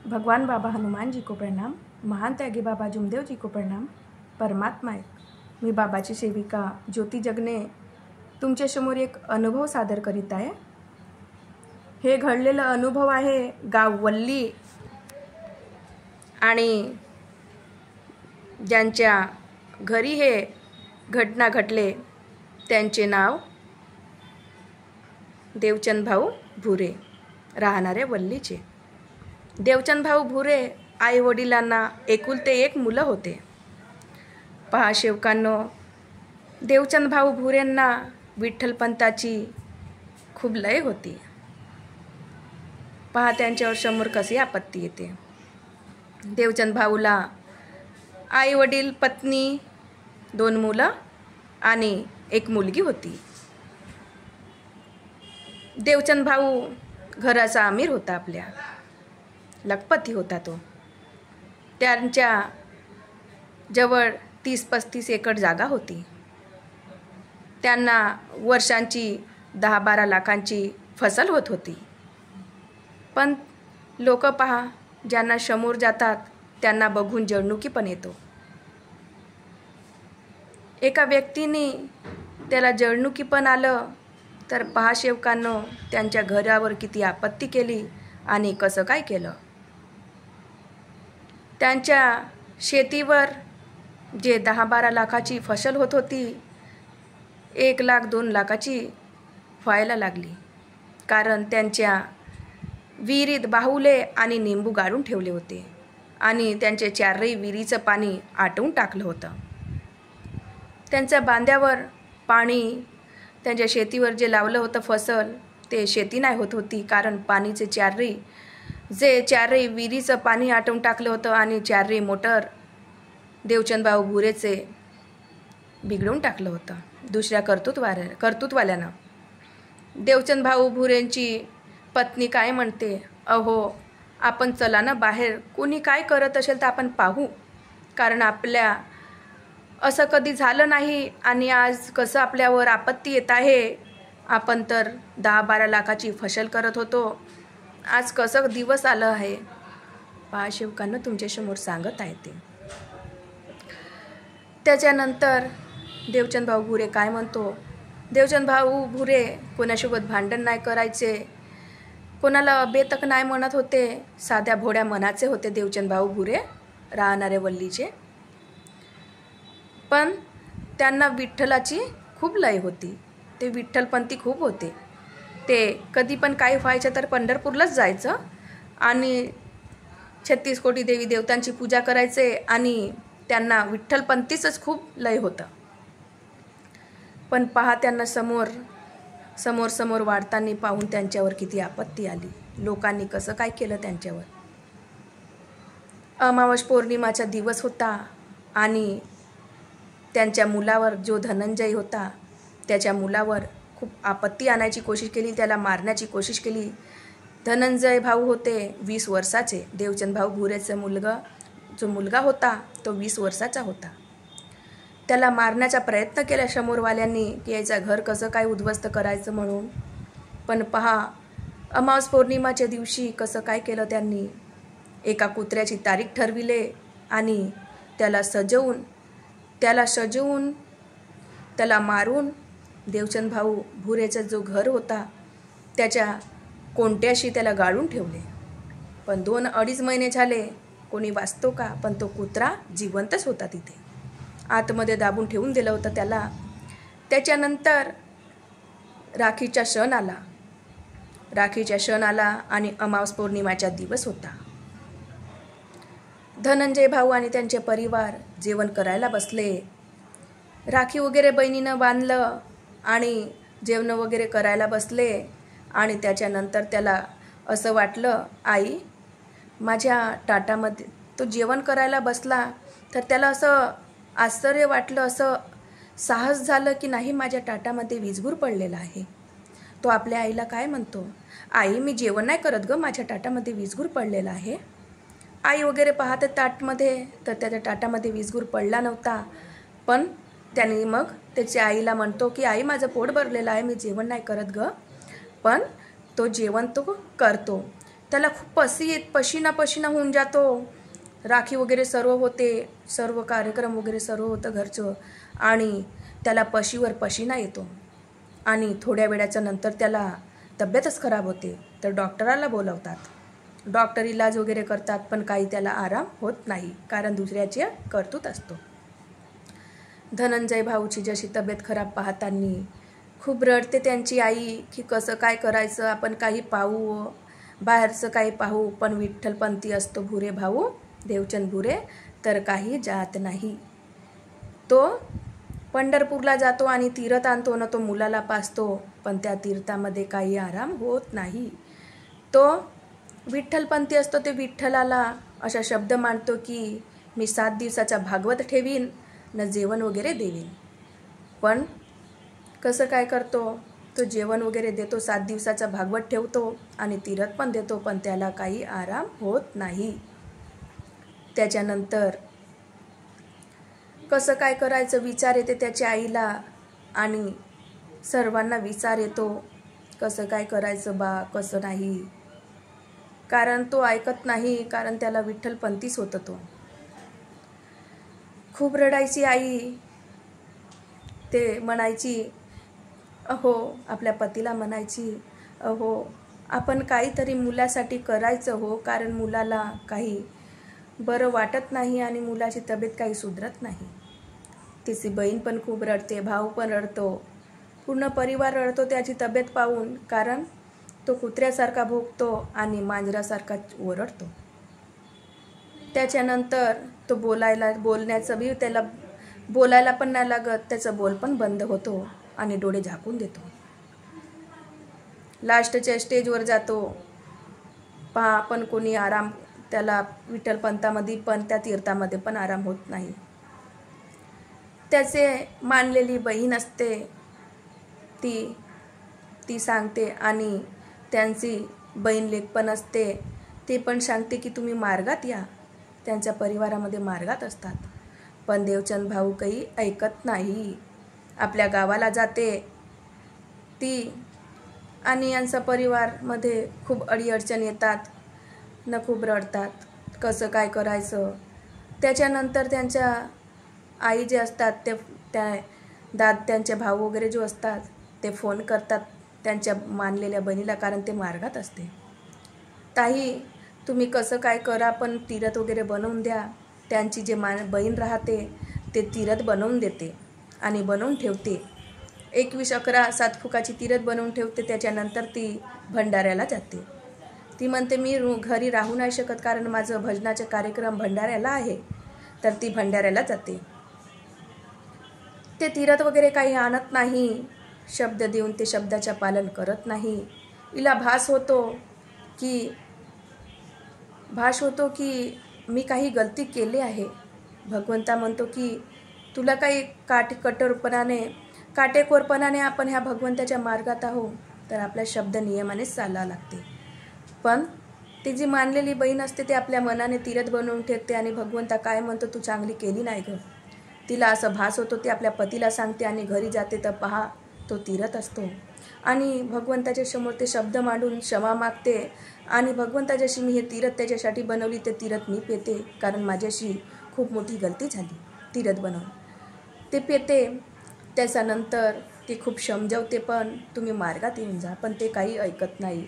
भगवान बाबा हनुमान जी को प्रणाम। महान त्यागी बाबा जुमदेव जी को प्रणाम। परमात्मा आहे, मी बाबाची सेविका ज्योती जगने तुमच्यासमोर एक अनुभव सादर करीत आहे। हे घडलेला अनुभव आहे गाव वल्ली आणि ज्यांच्या घरी हे घटना घडले त्यांचे नाव देवचंद भाऊ भुरे, राहणारे वल्लीचे। देवचंद भाऊ भुरे आई वडिलांना एकुलते एक मुलं होते। पहा शेवकांनो, देवचंद भाऊ भुरेंना विठ्ठलपंताची खूप लय होती। पहा त्यांच्यावर समोर कशी आपत्ती येते। देवचंद भाऊला आई वडील, पत्नी, 2 मुलं आणि एक मुलगी होती। देवचंद भाऊ घराचा अमीर होता, आपल्या लखपती होता तो। त्यांच्या जवळ 30-35 एकर जागा होती। त्यांना वर्षांची 10-12 लाखांची फसल होत होती। पण लोक पहा, ज्यांना समोर जातात त्यांना बघून जळणुकी पण येतो। एका व्यक्तीने त्याला जळणुकी पण आलं तर पहा शेवकांनो, त्यांच्या घरावर किती आपत्ती केली आणि कसं काय केलं। त्यांच्या शेतीवर जे 10-12 लाखाची फसल होत होती, 1 लाख 2 लाखाची व्हायला लागली। कारण त्यांच्या विहिरीत बाहुले आणि निंबू गाडून ठेवले होते आणि त्यांचे 4ही विहिरीचं पाणी आटवून टाकलं होतं। त्यांच्या बांध्यावर पाणी, त्यांच्या शेतीवर जे लावलं होतं फसल, ते शेती नाही होत होती। कारण पाणीचे 4ही विहिरीचं पाणी आटवून टाकलं होतं आणि 4ही मोटर देवचंद भाऊ भुरेचे बिघडवून टाकलं होतं दुसऱ्या कर्तृत्ववाल्यानं। देवचंद भाऊ भुरेंची पत्नी काय म्हणते, अहो आपण चला ना बाहेर, कोणी काय करत असेल तर आपण पाहू। कारण आपल्या असं कधी झालं नाही आणि आज कसं आपल्यावर आपत्ती येत आहे। आपण तर 10-12 लाखाची फसल करत होतो, आज कसं दिवस आलं आहे। पहा शेवकांना तुमच्यासमोर सांगत आहे ते। त्याच्यानंतर देवचंद भाऊ भुरे काय म्हणतो, देवचंद भाऊ भुरे कोणासोबत भांडण नाही करायचे, कोणाला अबेतक नाही म्हणत होते, साध्या भोड्या मनाचे होते देवचंद भाऊ भुरे, राहणारे वल्लीचे। पण त्यांना विठ्ठलाची खूप लय होती। ते विठ्ठलपंथी खूप होते। ते कधी पण काय व्हायचं तर पंढरपूरलाच जायचं आणि 36 कोटी देवी देवतांची पूजा करायचे आणि त्यांना विठ्ठलपंथीचंच खूप लय होतं। पण पहा त्यांना समोर वाढताना पाहून त्यांच्यावर किती आपत्ती आली। लोकांनी कसं काय केलं त्यांच्यावर। अमावस पौर्णिमाचा दिवस होता आणि त्यांच्या मुलावर, जो धनंजय होता, त्याच्या मुलावर खूप आपत्ती आणायची कोशिश केली, त्याला मारण्याची कोशिश केली। धनंजय भाऊ होते 20 वर्षाचे। देवचंद भाऊ भुरेचा जो मुलगा होता तो 20 वर्षाचा होता। त्याला मारण्याचा प्रयत्न केला समोरवाल्यांनी की याचं घर कसं काय उद्ध्वस्त करायचं म्हणून। पण पहा अमावस पौर्णिमाच्या दिवशी कसं काय केलं त्यांनी, एका कुत्र्याची तारीख ठरविले आणि त्याला सजवून त्याला मारून देवचंद भाऊ भुरेचा जो घर होता त्याच्या कोणत्याशी त्याला गाळून ठेवले। पण 2-2.5 महिने झाले, कोणी वाचतो का, पण तो कुत्रा जिवंतच होता तिथे, आतमध्ये दाबून ठेवून दिलं होतं त्याला। त्याच्यानंतर राखीचा सण आला आणि अमावस पौर्णिमाचा दिवस होता। धनंजय भाऊ आणि त्यांचे परिवार जेवण करायला बसले। राखी वगैरे बहिणीनं बांधलं आणि जेवण वगैरे करायला बसले आणि त्याच्यानंतर त्याला असं वाटलं, आई माझ्या ताटामध्ये, तो जेवण करायला बसला तर त्याला असं आश्चर्य वाटलं, असं साहस झालं की नाही माझ्या ताटामध्ये वीजगूर पडलेला आहे। तो आपल्या आईला काय म्हणतो, आई मी जेवण नाही करत ग, माझ्या ताटामध्ये वीजगूर पडलेला आहे। आई वगैरे पाहते ताटमध्ये तर त्याच्या ताटामध्ये वीजगूर पडला नव्हता। पण त्याने मग त्याच्या आईला म्हणतो की आई माझं पोट भरलेलं आहे, मी जेवण नाही करत ग, पण तो जेवण तो करतो। त्याला खूप पशीना होऊन जातो. राखी वगैरे सर्व होते, सर्व कार्यक्रम वगैरे सर्व होतं घरचं, आणि त्याला पशीवर पशीना येतो आणि थोड्या वेळाच्या नंतर त्याला तब्येतच खराब होते. तर डॉक्टराला बोलवतात. डॉक्टर इलाज वगैरे करतात, पण काही त्याला आराम होत नाही, कारण दुसऱ्याची कर्तृत्व असतो. धनंजय भाऊची जशी तब्येत खराब पाहताना खूप रडते त्यांची आई की कसं काय करायचं, आपण काही पाहू, बाहेरचं काही पाहू, पण विठ्ठलपंथी असतो भुरे भाऊ देवचंद भुरे, तर काही जात नाही. तो पंढरपूरला जातो आणि तीर्थ आणतो ना, तो मुलाला पाजतो, पण त्या तीर्थामध्ये काही आराम होत नाही. तो विठ्ठलपंथी असतो, ते विठ्ठलाला अशा शब्द मांडतो की मी 7 दिवसाचा भागवत ठेवीन न जेवण वगैरे देवीन. पण कसं काय करतो तो, जेवण वगैरे देतो, 7 दिवसाचा भागवत ठेवतो आणि तीर्थ पण देतो, पण त्याला काही आराम होत नाही. त्याच्यानंतर कसं काय करायचं विचार येते त्याच्या आईला, आणि सर्वांना विचार येतो कसं काय करायचं बा, कसं नाही, कारण तो ऐकत नाही, कारण त्याला विठ्ठलपंथीच होतं. तो खूप रडायची आई. ते म्हणायची, अहो आपल्या पतीला म्हणायची, अहो आपण काहीतरी मुलासाठी करायचं हो, कारण मुलाला काही बरं वाटत नाही आणि मुलाची तब्येत काही सुधरत नाही. तिची बहीण पण खूप रडते, भाऊ पण रडतो, पूर्ण परिवार रडतो त्याची तब्येत पाहून, कारण तो कुत्र्यासारखा भोगतो आणि मांजरासारखा ओरडतो. त्याच्यानंतर तो बोलण्याचं बी त्याला बोलायला पण नाही लागत, त्याचा बोल पण बंद होतो आणि डोळे झाकून देतो. लास्टच्या स्टेजवर जातो. पहा, पण कोणी आराम त्याला विठ्ठलपंथामध्ये पण त्या तीर्थामध्ये पण आराम होत नाही. त्याचे मानलेली बहीण असते, ती सांगते, आणि त्यांची बहीण लेक पण असते, ते पण सांगते की तुम्ही मार्गात या. त्यांच्या परिवारामध्ये मार्गात असतात, पण देवचंद भाऊ काही ऐकत नाही. आपल्या गावाला जाते ती, आणि यांचा परिवारमध्ये खूप अडीअडचण येतात न, खूप रडतात, कसं काय करायचं. त्याच्यानंतर त्यांच्या आई जे असतात त्यांचे भाऊ वगैरे जो असतात ते फोन करतात त्यांच्या मानलेल्या बहिणीला, कारण ते मार्गात असते. ताई तुम्ही कसं काय करा, पण तीर्थ वगैरे बनवून द्या. त्यांची जे बहीण राहते ते तीर्थ बनवून देते आणि बनवून ठेवते. 21-11-7 फुकाची तीर्थ बनवून ठेवते. त्याच्यानंतर ती भंडाऱ्याला जाते. ती म्हणते मी घरी राहू नाही शकत, कारण माझं भजनाचे कार्यक्रम भंडाऱ्याला आहे, तर ती भंडाऱ्याला जाते. ते तीर्थ वगैरे काही आणत नाही, शब्द देऊन ते शब्दाचे पालन करत नाही. हिला भास होतो की मी काही गलती केली आहे. भगवंता म्हणतो की तुला काही काटेकोरपणाने आपण ह्या भगवंताच्या मार्गात आहो, तर आपल्या शब्द नियमानेच चालावं लागते. पण ती जी मानलेली बहीण असते ते आपल्या मनाने तीर्थ बनवून ठेवते, आणि भगवंता काय म्हणतो, तू चांगली केली नाही गं. तिला असं भास होतो, ती आपल्या पतीला सांगते आणि घरी जाते तर पहा तो तीर्थ असतो, आणि भगवंताच्या समोर ते शब्द मांडून क्षमा मागते, आणि भगवंता जशी मी हे तीर्थ त्याच्यासाठी बनवली ते तीर्थ मी पेते, कारण माझ्याशी खूप मोठी गलती झाली. तीर्थ बनवून ते पेते. त्याच्यानंतर ती खूप समजवते, पण तुम्ही मार्गात येऊन जा, पण ते काही ऐकत नाही.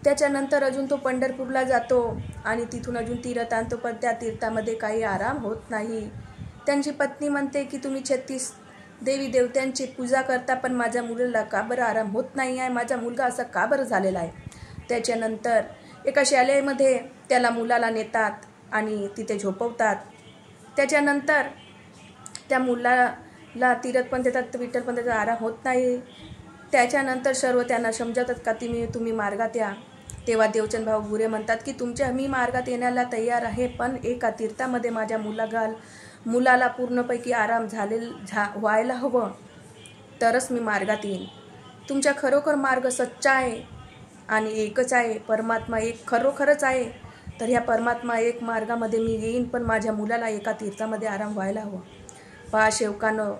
त्याच्यानंतर अजून तो पंढरपूरला जातो आणि तिथून अजून तीर्थ आणतो, पण त्या तीर्थामध्ये काही आराम होत नाही. त्यांची पत्नी म्हणते की तुम्ही 36 देवी देवतांची पूजा करता, पण माझ्या मुलाला का बरं आराम होत नाही आहे, माझा मुलगा असा का बरं झालेला आहे. त्याच्यानंतर एका शाळेमध्ये त्याला मुलाला नेतात आणि तिथे झोपवतात. त्याच्यानंतर त्या मुलाला तीर्थ पण देतात, विठ्ठल पण त्याचा आराम होत नाही. त्याच्यानंतर सर्व त्यांना समजतात का तुम्ही मार्गात या. तेव्हा देवचंद भाऊ भुरे म्हणतात की मी मार्गात येण्याला तयार आहे, पण एका तीर्थामध्ये माझ्या मुलाला पूर्णपैकी आराम व्हायला हवं, तरच मी मार्गात येईन. तुमचा खरोखर मार्ग सच्चा आहे आणि एकच आहे, परमात्मा एक खरोखरच आहे, तर ह्या परमात्मा एक मार्गामध्ये मी येईन, पण माझ्या मुलाला एका तीर्थामध्ये आराम व्हायला हवं. पहा शेवकानं,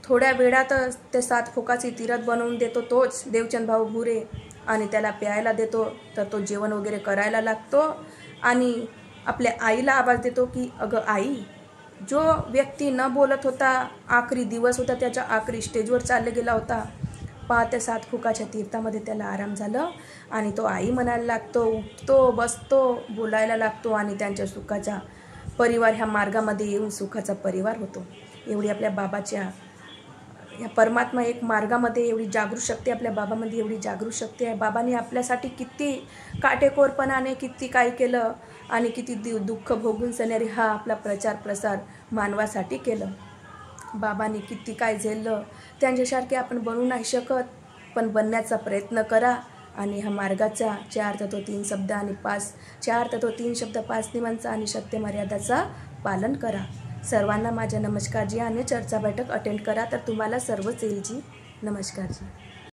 थोड्या वेळातच ते 7 फुकाची तीर्थ बनवून देतो तोच देवचंद भाऊ भुरे, आणि त्याला प्यायला देतो तर तो जेवण वगैरे करायला लागतो आणि आपल्या आईला आवाज देतो की अगं आई. जो व्यक्ती न बोलत होता, आखरी दिवस होता त्याच्या, आखरी स्टेजवर चालले गेला होता, 5 ते 7 फुकाच्या तीर्थामध्ये त्याला आराम झालं आणि तो आई म्हणायला लागतो, उठतो, बसतो, बोलायला लागतो आणि त्यांच्या सुखाचा परिवार ह्या मार्गामध्ये येऊन सुखाचा परिवार होतो. एवढी आपल्या बाबाच्या या परमात्मा एक मार्गामध्ये एवढी जागृत शक्ती, आपल्या बाबामध्ये एवढी जागृत शक्ती आहे. बाबांनी आपल्यासाठी किती काटेकोरपणाने किती काय केलं आणि किती दुःख भोगून सनेरी हा आपला प्रचार प्रसार मानवासाठी केलं. बाबांनी किती काय झेललं, त्यांच्यासारखे आपण बनू नाही शकत, पण बनण्याचा प्रयत्न करा आणि ह्या मार्गाचा 4 तत्व 3 शब्द आणि 5 नियमांचा आणि सत्य मर्यादाचा पालन करा. सर्वांना माझ्या नमस्कार जी आणि चर्चा बैठक अटेंड करा तर तुम्हाला सर्वच येईल जी. नमस्कार जी.